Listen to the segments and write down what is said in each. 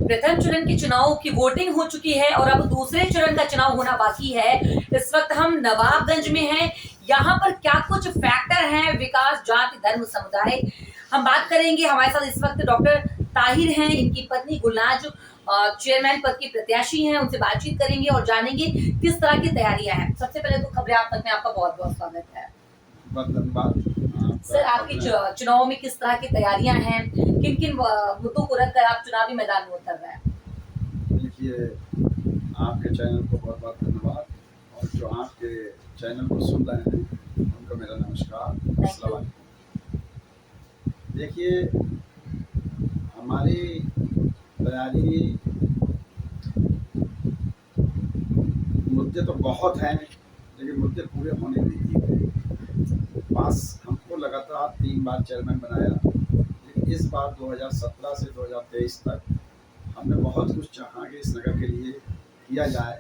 प्रथम चरण के चुनाव की वोटिंग हो चुकी है और अब दूसरे चरण का चुनाव होना बाकी है। इस वक्त हम नवाबगंज में हैं। यहाँ पर क्या कुछ फैक्टर हैं विकास, जाति, धर्म, समुदाय, हम बात करेंगे। हमारे साथ इस वक्त डॉक्टर ताहिर हैं, इनकी पत्नी गुलनाज चेयरमैन पद की प्रत्याशी हैं। उनसे बातचीत करेंगे और जानेंगे किस तरह की तैयारियां हैं। सबसे पहले तो खबरें आप तक में आपका बहुत बहुत स्वागत है। बहुत धन्यवाद सर, आपकी चुनाव में किस तरह की तैयारियां हैं, किन किन मुद्दों को रखकर आप चुनावी मैदान में उतर रहे हैं? देखिए, आपके चैनल को बहुत बहुत धन्यवाद और जो आपके चैनल को सुन रहे हैं उनको मेरा नमस्कार, अस्सलाम वालेकुम। देखिए, हमारी तैयारी मुद्दे तो बहुत हैं, लेकिन मुद्दे पूरे होने नहीं दिए। पास हमको लगातार 3 बार चेयरमैन बनाया, लेकिन इस बार 2017 से 2023 तक हमने बहुत कुछ चाहा कि इस नगर के लिए किया जाए।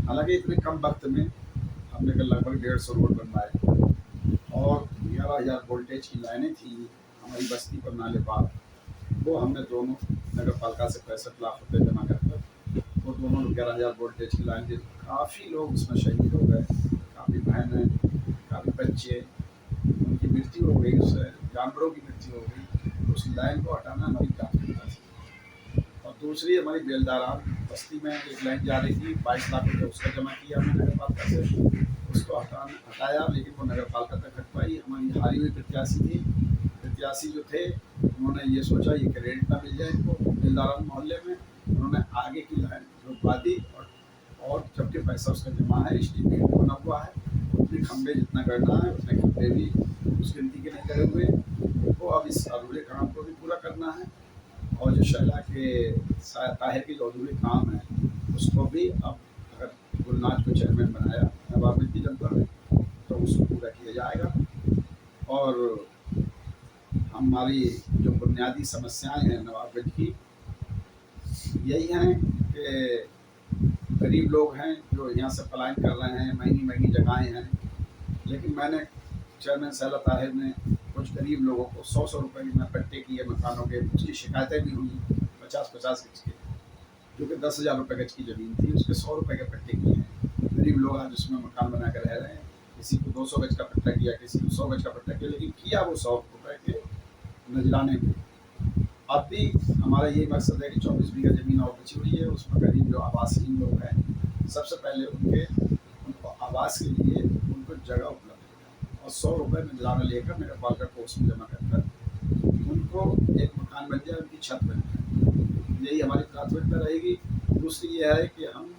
हालांकि इतने कम वक्त में हमने लगभग 150 रोड बनवाए और 11,000 वोल्टेज की लाइनें थी हमारी बस्ती पर नाले पार। वो हमने दोनों नगर पालिका से 65 लाख रुपए जमा कर वो दोनों 11,000 वोल्टेज की लाइन थी। काफ़ी लोग उसमें शहीद हो गए, काफ़ी बहनें, काफ़ी बच्चे, उनकी मृत्यु हो गई, उससे जानवरों की मृत्यु हो गई। उस लाइन को हटाना हमारी प्राथमिकता थी। और दूसरी हमारी बेलदारा बस्ती में एक लाइन जा रही थी, 22 लाख रुपये उसका जमा किया हमने नगर पालिका से, उसको हटाया, लेकिन वो नगर पालिका तक हट पाई। हमारी हारी हुई प्रत्याशी जो थे उन्होंने ये सोचा ये क्रेडिट ना मिल जाए इनको बेलदारा मोहल्ले में, उन्होंने आगे की लाइन रुकवा दी। और जबकि पैसा उसका जमा है, एस्टीमेट बना हुआ है, उतने खंभे जितना करना है उतने खंभे भी उस गिनती के नहीं करे हुए। वो अब इस अधूरे काम को भी पूरा करना है और जो शैला के ताहिर के जो अधूरे काम है उसको भी अब अगर गुलनाज को चेयरमैन बनाया नवाबगंज की जनता ने तो उसको पूरा किया जाएगा। और हमारी जो बुनियादी समस्याएं हैं नवाबगंज की यही हैं कि गरीब लोग हैं जो यहाँ से पलायन कर रहे हैं, महंगी महंगी जगहें हैं, लेकिन मैंने चेयरमैन शैला ताहिर ने कुछ गरीब लोगों को 100-100 रुपये में पट्टे किए मकानों के, उसकी शिकायतें भी हुई 50-50 गज के, जो कि 10,000 रुपये गज की ज़मीन थी उसके 100 रुपये के पट्टे किए हैं। गरीब लोग आज उसमें मकान बना कर रह रहे हैं, किसी को 200 गज का पट्टा किया, किसी को 100 गज का पट्टा किया, लेकिन किया वो 100 रुपये के नजराने में। अब भी हमारा ये मकसद है कि 24 बीघा ज़मीन और बची हुई है, उसमें गरीब जो आवासहीन लोग हैं सबसे पहले उनको आवास के लिए उनको जगह उपलब्ध हो और 100 रुपये नजराना लेकर नगर पालिका को उसमें जमा कर उनको एक मकान बन जाए, उनकी छत बन जाए। यही हमारी प्राथमिकता रहेगी। दूसरी ये है कि हम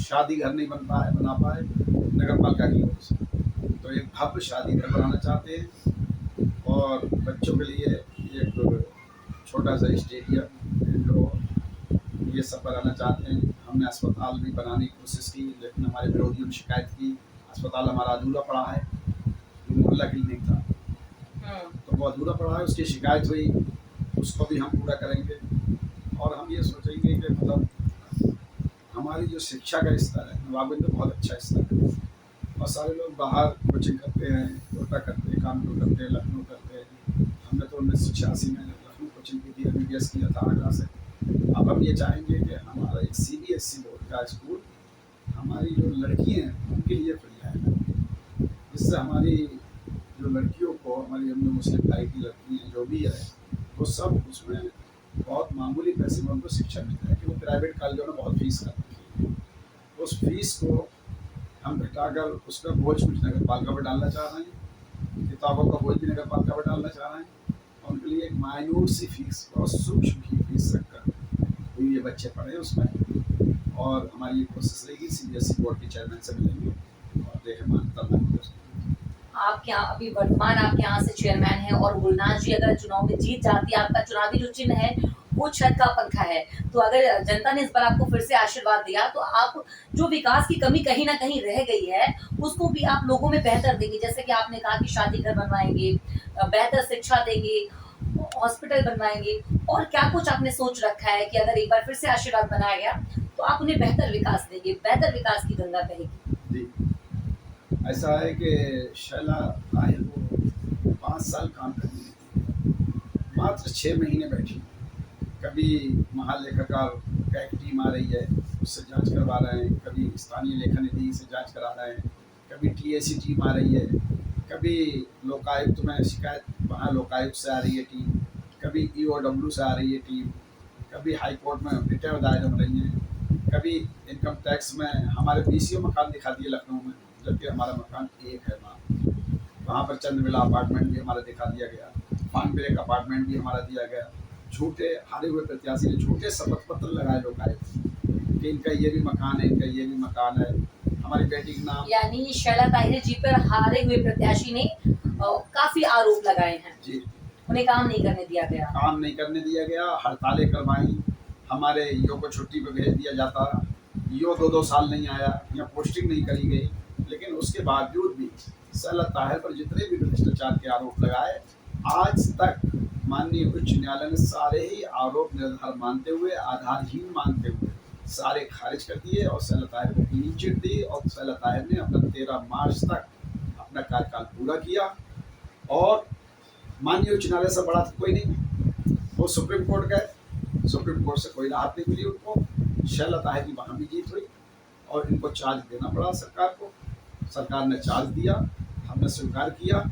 शादी घर नहीं बना पाए नगर पालिका की ओर से, तो एक भव्य शादी घर बनाना चाहते हैं और बच्चों के लिए एक छोटा सा स्टेडियम ये सब बनाना चाहते हैं। हमने अस्पताल भी बनाने की कोशिश की, लेकिन हमारे विरोधियों ने शिकायत की अस्पताल हमारा अधूरा पड़ा है, जो मोहल्ला क्लिनिक था तो वो अधूरा पड़ा है, उसकी शिकायत हुई, उसको भी हम पूरा करेंगे। और हम ये सोचेंगे कि मतलब हमारी जो शिक्षा का स्तर है नवाबगंज में बहुत अच्छा स्तर है और सारे लोग बाहर कोचिंग करते हैं, कोटा करते हैं, कानपुर करते हैं, लखनऊ करते हैं। हमने तो 1986 में लखनऊ कोचिंग की थी, MBBS किया था आगरा से। अब हम ये चाहेंगे कि हमारा एक CBSE बोर्ड का स्कूल हमारी जो लड़की हैं उनके लिए फ्री आएगा, जिससे हमारी जो लड़कियों को, हमारी हिंदू मुस्लिम भाई की लड़की हैं जो भी है, वो सब उसमें बहुत मामूली पैसे में उनको शिक्षा मिल जाए। कि वो प्राइवेट कॉलेजों में बहुत फीस करते हैं, उस फीस को हम घटाकर उसका बोझ कुछ नगर पालिका पर डालना चाह रहे हैं, किताबों का बोझ भी नगर पालिका पर डालना चाह रहे हैं और उनके लिए एक माइन्यूट सी फीस, बहुत सूक्ष्म की फीस रखकर ये बच्चे पढ़े उसमें। और हमारी ये कोशिश रहेगी CBSE बोर्ड के चेयरमैन से मिलेंगे और देखें मान्यता आपके यहाँ अभी वर्तमान आपके यहाँ से चेयरमैन है और गुलनाज जी अगर चुनाव में जीत जाती है, आपका चुनावी जो चिन्ह है वो छत का पंखा है, तो अगर जनता ने इस बार आपको फिर से आशीर्वाद दिया तो आप जो विकास की कमी कहीं ना कहीं रह गई है उसको भी आप लोगों में बेहतर देंगे। जैसे कि आपने कहा कि शादी घर बनवाएंगे, बेहतर शिक्षा देंगे, हॉस्पिटल बनवाएंगे, और क्या कुछ आपने सोच रखा है कि अगर एक बार फिर से आशीर्वाद बनाया गया तो आप उन्हें बेहतर विकास देंगे, बेहतर विकास की गंगा बहेगी? ऐसा है कि शैला ताहिर को 5 साल काम करने, मात्र 6 महीने बैठी कभी महालेखाकार का एक टीम आ रही है, उससे जांच करवा रहे हैं, कभी स्थानीय लेखा निधि से जांच करा रहे हैं, कभी टीएसी टीम आ रही है, कभी लोकायुक्त में शिकायत, वहाँ लोकायुक्त से आ रही है टीम, कभी ईओडब्ल्यू से आ रही है टीम, कभी हाई कोर्ट में रिटें दायर हो रही हैं, कभी इनकम टैक्स में हमारे बीसीओ मकान दिखा दिए लखनऊ में, जबकि हमारा मकान एक है वहाँ पर चंद्रविला अपार्टमेंट भी हमारा दिखा दिया गया, पान ब्रेक अपार्टमेंट भी हमारा दिया गया। झूठे हारे हुए प्रत्याशी ने झूठे शपथ पत्र लगाए लोग आए कि इनका ये भी मकान है, इनका ये भी मकान है, हमारी बेटी के नाम। यानी शैला ताहिर जी पर हारे हुए प्रत्याशी ने काफी आरोप लगाए हैं जी, उन्हें काम नहीं करने दिया गया। काम नहीं करने दिया गया, हड़तालें करवाई, हमारे ईओ को छुट्टी पे भेज दिया जाता, ईओ 2-2 साल नहीं आया या पोस्टिंग नहीं करी गई, लेकिन उसके बावजूद भी शैला ताहिर पर जितने भी भ्रष्टाचार के आरोप लगाए, आज तक माननीय उच्च न्यायालय ने सारे ही आरोप निराधार मानते हुए, आधारहीन मानते हुए सारे खारिज कर दिए और शैला ताहिर को क्लीन चिट दी और शैला ताहिर ने अपना 13 मार्च तक अपना कार्यकाल पूरा किया। और माननीय उच्च न्यायालय से बड़ा कोई नहीं, वो सुप्रीम कोर्ट गए, सुप्रीम कोर्ट से कोई राहत नहीं मिली उनको, शैला ताहिर की वहाँ भी जीत हुई और इनको चार्ज देना पड़ा सरकार को, सरकार ने चार्ज दिया, हमने स्वीकार किया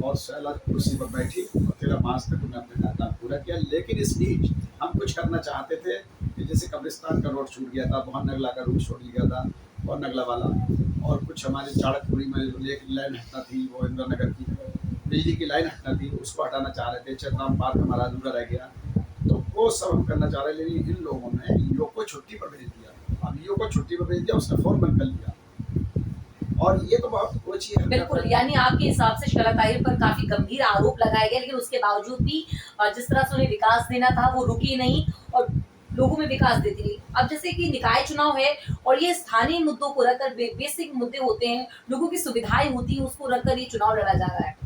और शैला कुर्सी पर बैठी और 13 मार्च तक उन्होंने अपना कार्यकाल पूरा किया। लेकिन इस बीच हम कुछ करना चाहते थे कि जैसे कब्रिस्तान का रोड छूट गया था, वहाँ नगला का रोड छूट गया था और नगला वाला, और कुछ हमारे चाणकपुरी में एक लाइन हटना थी, वो इंदिरा नगर की बिजली की लाइन हटना थी, उसको हटाना चाह रहे थे, चेतराम पार्क हमारा अधूरा रह गया, तो वो सब हम करना चाह रहे, लेकिन इन लोगों ने ईओ को छुट्टी पर भेज दिया। अब ईओ को छुट्टी पर भेज दिया, उसने फोन बंद कर लिया और ये तो बहुत कुछ ही बिल्कुल, यानी आपके हिसाब से शैला ताहिर पर काफी गंभीर आरोप लगाए गए, लेकिन उसके बावजूद भी जिस तरह से उन्हें विकास देना था वो रुकी नहीं और लोगों में विकास देती रही। अब जैसे कि निकाय चुनाव है और ये स्थानीय मुद्दों को रखकर बेसिक मुद्दे होते हैं, लोगों की सुविधाएं होती हैं, उसको रखकर ये चुनाव लड़ा जा रहा है।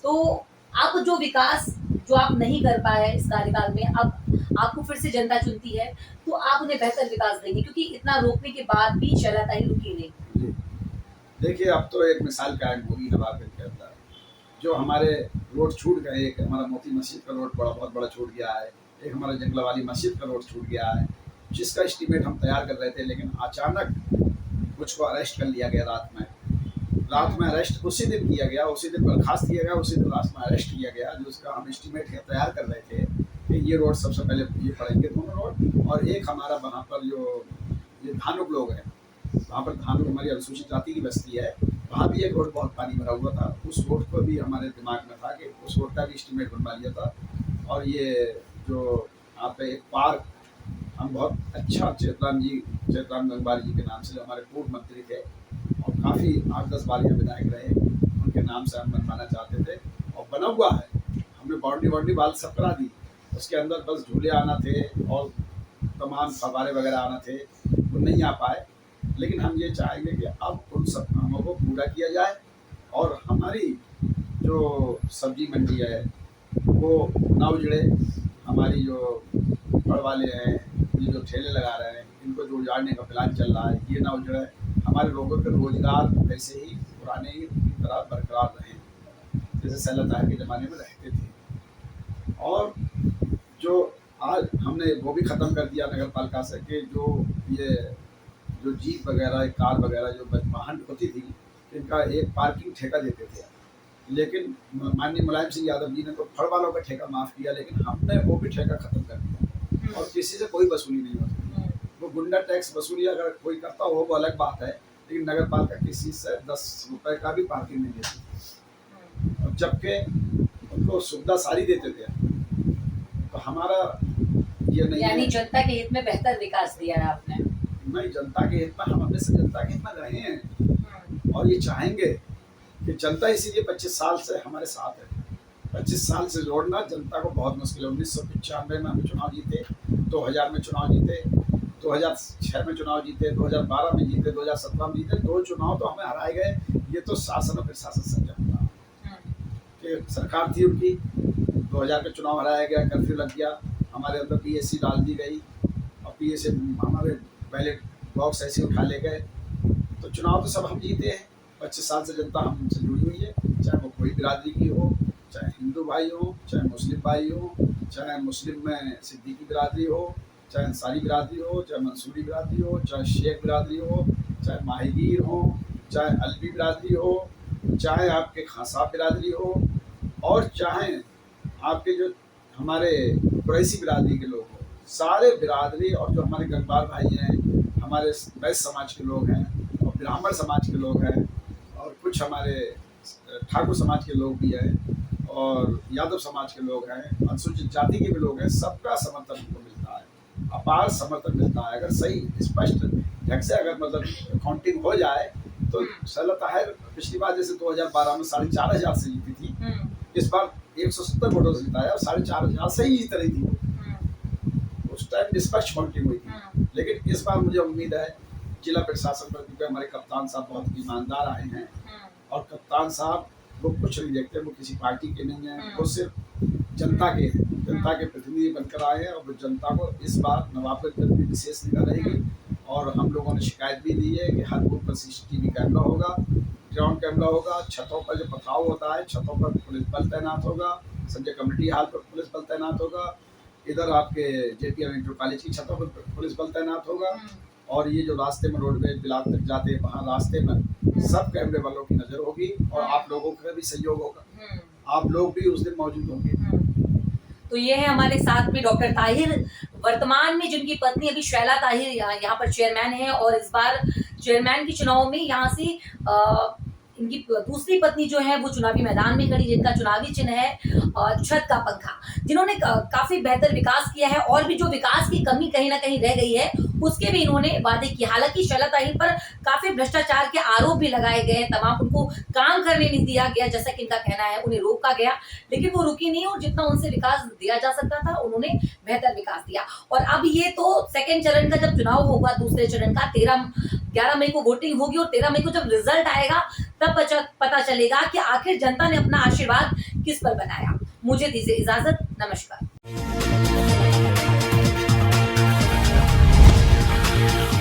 तो अब जो विकास जो आप नहीं कर पाए इस कार्यकाल में, अब आपको फिर से जनता चुनती है तो आप उन्हें बेहतर विकास देंगे, क्योंकि इतना रोकने के बाद भी शैला ताहिर रुकी नहीं। देखिए, अब तो एक मिसाल कायम होगी नवाबगंज के अंदर, जो हमारे रोड छूट गए, एक हमारा मोती मस्जिद का रोड बहुत बड़ा छूट गया है, एक हमारा जंगला वाली मस्जिद का रोड छूट गया है, जिसका एस्टीमेट हम तैयार कर रहे थे, लेकिन अचानक मुझको अरेस्ट कर लिया गया रात में अरेस्ट उसी दिन किया गया, उसी दिन बर्खास्त किया गया, उसी दिन रात में अरेस्ट किया गया, जो उसका हम एस्टीमेट तैयार कर रहे थे कि ये रोड सबसे पहले ये पड़ेंगे दोनों रोड, और एक हमारा वहाँ पर जो ये धानुक लोग हैं, वहाँ पर धानुक हमारी अनुसूचित जाति की बस्ती है, वहाँ भी एक रोड बहुत पानी भरा हुआ था, उस रोड को भी हमारे दिमाग में था कि उस रोड का भी एस्टीमेट बनवा लिया था। और ये जो यहाँ पे एक पार्क हम बहुत अच्छा चेतराम गंगवार जी के नाम से, जो हमारे पूर्व मंत्री थे और काफ़ी 8-10 बार यहाँ विधायक रहे, उनके नाम से हम बनवाना चाहते थे और बना हुआ है, हमने बाउंड्री वाल सब करा दी, उसके अंदर बस झूले आना थे और तमाम फव्वारे वगैरह आना थे, वो नहीं आ पाए, लेकिन हम ये चाहेंगे कि अब उन सब कामों को पूरा किया जाए और हमारी जो सब्जी मंडी है वो ना उजड़े, हमारी जो फल वाले हैं, ये जो ठेले लगा रहे हैं, इनको जो उजाड़ने का प्लान चल रहा है, ये ना उजड़े, हमारे लोगों के रोजगार वैसे ही पुराने की तरह बरकरार रहें जैसे शैला ताहिर के ज़माने में रहते थे। और जो आज हमने वो भी ख़त्म कर दिया नगर पालिका से कि जो जीप वगैरह, कार वगैरह जो वाहन होती थी, इनका एक पार्किंग ठेका देते थे, लेकिन माननीय मुलायम सिंह यादव जी ने तो फड़ वालों का ठेका माफ़ किया, लेकिन हमने वो भी ठेका ख़त्म कर दिया और किसी से कोई वसूली नहीं होती। वो गुंडा टैक्स वसूली अगर कोई करता हो वो अलग बात है, लेकिन नगर पालिका किसी से 10 रुपए का भी पार्किंग नहीं देती, और जबकि उनको सुविधा सारी देते थे। तो हमारा ये नहीं, यानी जनता के हित में बेहतर विकास दिया है आपने। नहीं, जनता के हित में हम अपने से जनता के हित में रहे हैं और ये चाहेंगे कि जनता इसीलिए 25 साल से हमारे साथ है। 25 साल से जोड़ना जनता को बहुत मुश्किल है। 1995 में हम चुनाव जीते, 2000 में चुनाव जीते, 2006 में चुनाव जीते, 2012 में जीते, 2017 में जीते, 2 चुनाव तो हमें हराए गए। ये तो शासन और प्रशासन संयम था कि सरकार थी उनकी, 2000 का चुनाव हराया गया, कर्फ्यू लग गया, हमारे अंदर पीएससी डाल दी गई और पीएससी हमारे बैलेट बॉक्स ऐसे उठा ले गए। तो चुनाव तो सब हम जीते हैं। 25 साल से जनता हमसे जुड़ी हुई है, चाहे वो कोई बिरादरी की हो, चाहे हिंदू भाई हो, चाहे मुस्लिम भाई हो, चाहे मुस्लिम में सिद्दीकी बिरादरी हो, चाहे अंसारी बिरादरी हो, चाहे मंसूरी बिरादरी हो, चाहे शेख बिरादरी हो, चाहे माहिगीर हो, चाहे अलवी बिरादरी हो, चाहे आपके खां साहब बिरादरी हो, और चाहे आपके जो हमारे कुरैशी बिरादरी के लोग हो, सारे बिरादरी और जो हमारे गंगवार भाई हैं, हमारे वैश्य समाज के लोग हैं और ब्राह्मण समाज के लोग हैं और कुछ हमारे ठाकुर समाज के लोग भी हैं और यादव समाज के लोग हैं, अनुसूचित जाति के भी लोग हैं, सबका समर्थन हमको मिलता है, अपार समर्थन मिलता है। अगर सही स्पष्ट ढंग से अगर मतलब काउंटिंग हो जाए तो सैयदा ताहिर पिछली बार जैसे 2012 में 4,500 से जीती थी, इस बार 170 वोटों से जिताया और 4,500 से ही जीत रही थी वो। उस टाइम निष्पक्ष काउंटिंग हुई थी, लेकिन इस बार मुझे उम्मीद है जिला प्रशासन पर, क्योंकि हमारे कप्तान साहब बहुत ईमानदार आए हैं और कप्तान साहब वो कुछ नहीं देखते, वो किसी पार्टी के नहीं है, वो सिर्फ जनता के हैं, जनता के प्रतिनिधि बनकर आए हैं और वो जनता को इस बार नवाबगंज में भी विशेष निगाह रहेगी। और हम लोगों ने शिकायत भी दी है कि हर बूथ पर CCTV कैमरा होगा, ग्राउंड कैमरा होगा, छतों पर जो पथराव होता है छतों पर पुलिस बल तैनात होगा, संजय कमेटी हाल पर पुलिस बल तैनात होगा, इधर आपके JPM इंटर कॉलेज की छतों पर पुलिस बल तैनात होगा, और ये जो रास्ते में रोडवेज बिलास तक जाते हैं वहाँ रास्ते में सब कैमरे वालों की नजर होगी और आप लोगों का भी सहयोग होगा, आप लोग भी उस दिन मौजूद होंगे। तो ये है हमारे साथ में डॉक्टर ताहिर, वर्तमान में जिनकी पत्नी अभी शैला ताहिर यहाँ पर चेयरमैन है और इस बार चेयरमैन के चुनाव में यहाँ से इनकी दूसरी पत्नी जो है वो चुनावी मैदान में खड़ी, जिनका चुनावी चिन्ह है छत का पंखा, जिन्होंने काफी बेहतर विकास किया है और भी जो विकास की कमी कहीं ना कहीं रह गई है उसके भी इन्होंने वादे किए। हालांकि शैला ताहिर पर काफी भ्रष्टाचार के आरोप भी लगाए गए, तमाम उनको काम करने नहीं दिया गया, जैसा कि इनका कहना है, उन्हें रोका गया, लेकिन वो रुकी नहीं और जितना उनसे विकास दिया जा सकता था उन्होंने बेहतर विकास दिया। और अब ये तो सेकेंड चरण का जब चुनाव होगा, दूसरे चरण का 11 मई को वोटिंग होगी और 13 मई को जब रिजल्ट आएगा तब पता चलेगा कि आखिर जनता ने अपना आशीर्वाद किस पर बनाया। मुझे दीजिए इजाजत, नमस्कार।